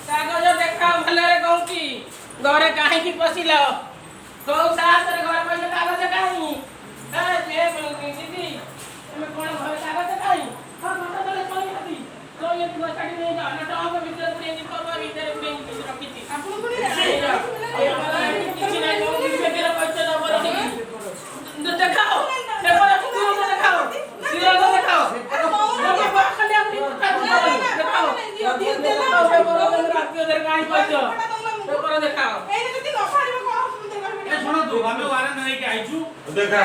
कागज देखा भले कौची घरे कहीं पशिल कौ सास घर पहले कागज कहीं दीदी तुम्हें कौन घर कागज कहीं हाँ मत तले चली आती तो ये तू छाड़ी नहीं जा ना टॉप भीतर पुरे नी परवा भीतर पुरे नी रखीती आपन को नहीं किसी नहीं कौन किसी के पैसे दबर नहीं देखाओ पेपर तू देखाओ सीरियल देखाओ ये बात खाली अपनी देखाओ देखाओ पेपर रात के उधर कहीं पैसे पेपर देखाओ ए जति न फाड़िबो को ए सुनो तू हमें वारे नहीं के आइछु देखा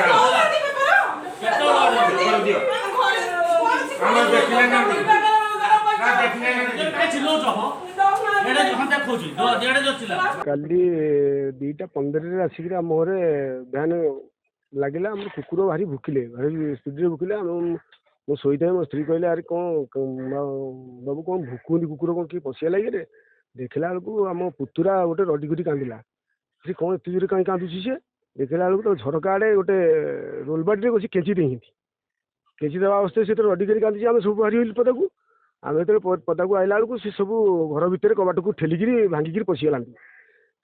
केतो लड़ दियो हम देखले ना देखले ना काय चिल्लो जो हो एडे जहां तक खोजी दो जेडे जो चिल्ला काली 2:15 रे आसिक मोहरे भ्यान लागिला हम कुकुर भारी भुकिले भारी स्पीड भुकिले मो सोईता मो स्त्री कहले अरे कौन बाबू कौन भुकुंदी कुकुर कौन कि पशिया लगे रे देखला बेलू आम पुतुरा गोटे रडी कर कांदिला से कौन एत जोर कहीं कांदुची से देखला बेलू तो झरका आड़े गोटे रोलबाटी बस केची दे केची देवा अवस्था से तो रडी कर कांदी आम सब बाहरी पदा को आम जो पदा को आइला बेलू से सब घर भितर कबाट को ठेलिकी भांगिकी पशिगला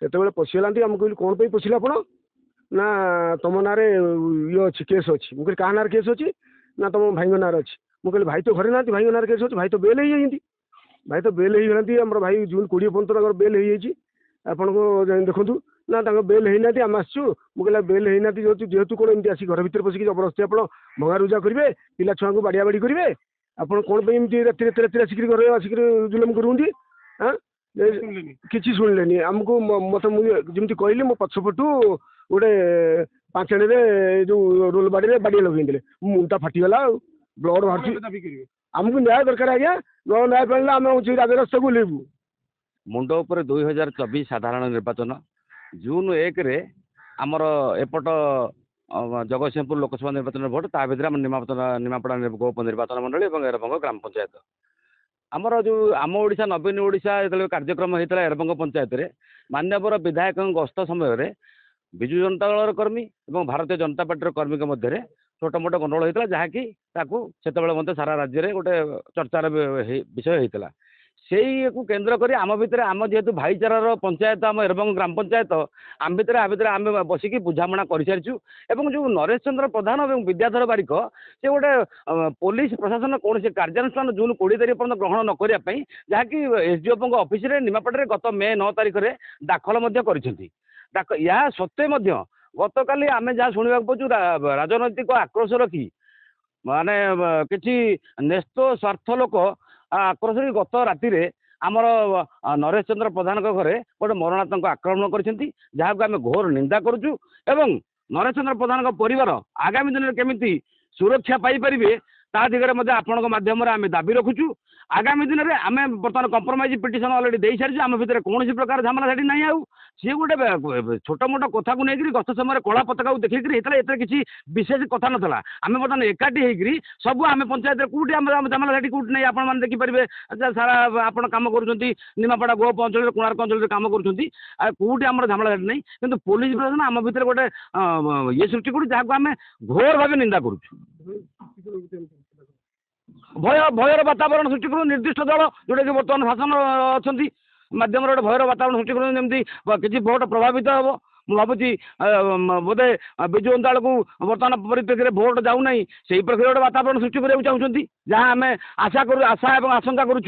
से पशिगला आम कहली कौन पर पशिला आप ना तुम ना ये अच्छी केस अच्छी मुझे क्या ना केस अच्छी ना तुम भाई ना अच्छी मुझे भाई तो घरे ना भाई ना केस अच्छी भाई तो बेल हो भाई तो बेल हो आम भाई जून 20 पर्यटन बेल हो देखूँ ना बेल होना आम आसू मुझे बेल होना जेहेतु कौन एमती आसिक घर भर पशिक जबरदस्ती आप भंगारुजा करेंगे पिला छुआ को बाड़िया बाड़ी करेंगे आपड़ कौन राति राति आसिक घर आसिक जुलम करूँगी हाँ किसी शुणिले आमको मत मुझे कहली मो पछपटू गोटे पांचणी जो रोल बाड़ी बाड़ी लगे मुंडा फाटीगला ब्लड बाहर आमको न्याय दरकार आज्ञा न न्याय पाइला आम हूँ राजरास्ता को लेबू मुंड उपर 2024 साधारण निर्वाचन जून 1 रे आमर एपट जगतसिंहपुर लोकसभा निर्वाचन भोट ता भर निमापड़ा गोप निर्वाचन मंडली और एरबंग ग्राम पंचायत आमर जो आम ओडिशा नवीन ओडिशा जो कार्यक्रम होता एरबंग पंचायत रे मान्यवर विधायक गस्त समय विजु जनता दल कर्मी और भारतीय जनता पार्टी कर्मी मध्य छोट मोट गंडगोल होता जहाँकि से सारा राज्य में गोटे चर्चार विषय होता से केन्द्र कर आम भितर आम जेहेतु भाईचारार पंचायत आम एरबंग ग्राम पंचायत आम भितर आम बसिकी बुझामणा कर सारी और जो नरेश चंद्र प्रधान और विद्याधर बारिक से गोटे पुलिस प्रशासन कौन से कार्यानुष्ठान जून 20 तारीख पर्यटन ग्रहण न करने जहाँकि एसडीओ ऑफिस निमापड़े गत मे 9 तारीख में दाखल या सत्वे गत काली आम जहाँ शुणा पाचु राजनैतिक आक्रोश रखी माने किसी न्यस्त स्वार्थ लोक आक्रोश गत राति आमर नरेश चंद्र प्रधान घरे गोटे मरणात्मक आक्रमण कर घोर निंदा करुचु एवं नरेश चंद्र प्रधान परिवार आगामी दिन में केमिति सुरक्षा पाइपर ता दिगरे आपण माध्यम आम दाबी रखुचु आगामी दिन में आम बर्तमान कंप्रोमाइज पिटिशन अलरेडी दे सारी आम भितर कौन प्रकार झमेला साड़ी ना आउ सी गोटे छोट मोट कथा को लेकर गत समय कला पताका देखिए ये किसी विशेष कथा नाला आम बर्तमान एकाठी होकर सब आम पंचायत कौटी झमेला साड़ी कौटी नहीं आपने देखिपारे सारा आप कम कर निमापड़ा गोप अंचल कोणार्क अंचल कम करोटी आम झमेला साड़ी नहीं कि पुलिस प्रशासन आम भितर गोटे ये सृष्टि कर जहाँ आम घोर भाव निंदा करुँ भयर वातावरण सृष्टि करूँ निर्दिष्ट दल जोटा कि बर्तमान शासन अच्छा मध्यम गोटे भयर वातावरण सृष्टि करूँ जमी किसी भोट प्रभावित हम मुझे भावुची बोधे विजु जनता को बर्तमान परिप्रेक्षी में भोट जाऊना से प्रकार गोटे वातावरण सृष्टि करने चाहते जहाँ आम आशा और आशंका करुँ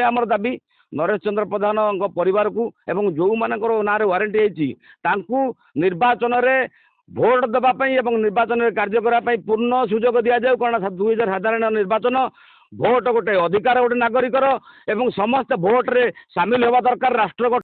आमर दाबी नरेश चंद्र प्रधान परिवार को एवं जो मानकर ना वारंटी होती निर्वाचन में भोट देवाई और निर्वाचन में कार्य करने पूर्ण सुजोग दि जाए कारण 2000 साधारण निर्वाचन भोट गोटे अधिकार गोटे नागरिकर एवं समस्त भोट रे सामिल होगा दरकार राष्ट्र